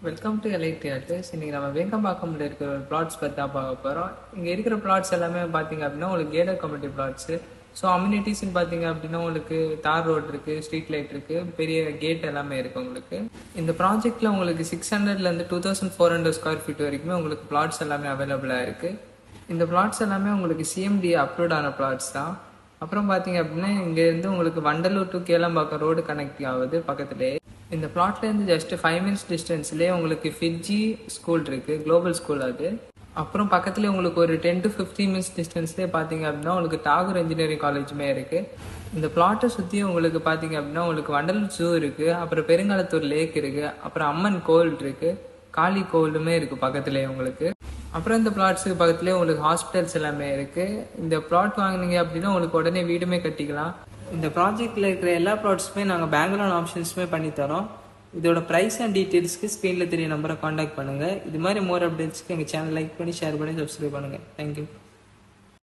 Welcome to elite theatres. இன்னைக்கு நம்ம வேங்கம்பாக்கம்ல இருக்கிற ஒரு பிளாட்ஸ் பற்றி தான் பார்க்க போகிறோம். இங்கே இருக்கிற பிளாட்ஸ் எல்லாமே பார்த்தீங்க அப்படின்னா உங்களுக்கு கேடட் கம்யூனிட்டி பிளாட்ஸு. ஸோ அம்யூனிட்டிஸ்ன்னு பார்த்தீங்க அப்படின்னா உங்களுக்கு தார் ரோட் இருக்குது, ஸ்ட்ரீட் லைட் இருக்குது, பெரிய கேட் எல்லாமே இருக்குது உங்களுக்கு. இந்த ப்ராஜெக்டில் உங்களுக்கு 600லேருந்து 2400 ஸ்கொயர் ஃபீட் வரைக்குமே உங்களுக்கு பிளாட்ஸ் எல்லாமே அவைலபிளாக இருக்குது. இந்த பிளாட்ஸ் எல்லாமே உங்களுக்கு சிஎம்டி அப்ரூவ்ட் ஆன பிளாட்ஸ் தான். அப்புறம் பார்த்தீங்க அப்படின்னா இங்கேருந்து உங்களுக்கு Vandalur to Kelambakkam road connect ஆகுது பக்கத்துலேயே. இந்த பிளாட்லேருந்து ஜஸ்ட் 5 minutes டிஸ்டன்ஸ்லேயே உங்களுக்கு ஃபிட்ஜி ஸ்கூல் இருக்குது, குளோபல் ஸ்கூல் அது. அப்புறம் பக்கத்துலேயே உங்களுக்கு ஒரு 10 to 15 minutes டிஸ்டன்ஸ்லேயே பார்த்தீங்க அப்படின்னா உங்களுக்கு டாகூர் இன்ஜினியரிங் காலேஜுமே இருக்குது. இந்த பிளாட்டை சுற்றி உங்களுக்கு பார்த்தீங்க அப்படின்னா உங்களுக்கு வண்டலூர் ஜூ இருக்குது, அப்புறம் பெருங்காலத்தூர் லேக் இருக்குது, அப்புறம் அம்மன் கோவில் இருக்குது, காளி கோவிலுமே இருக்குது பக்கத்துலேயே உங்களுக்கு. அப்புறம் இந்த பிளாட்ஸுக்கு பக்கத்துலேயே உங்களுக்கு ஹாஸ்பிட்டல்ஸ் எல்லாமே இருக்குது. இந்த பிளாட் வாங்கினீங்க அப்படின்னா உங்களுக்கு உடனே வீடுமே கட்டிக்கலாம். இந்த ப்ராஜெக்டில் இருக்கிற எல்லா ப்ராடக்ட்ஸுமே நாங்கள் பேங்க் லோன் ஆப்ஷன்ஸுமே பண்ணித்தரோம். இதோட ப்ரைஸ் அண்ட் டீட்டெயில்ஸ்க்கு ஸ்க்ரீனில் தெரிய நம்பரை காண்டாக்ட் பண்ணுங்கள். இது மாதிரி மோர் அப்டேட்ஸ்க்கு எங்கள் சேனல் லைக் பண்ணி ஷேர் பண்ணி சப்ஸ்கிரைப் பண்ணுங்கள். தேங்க்யூ.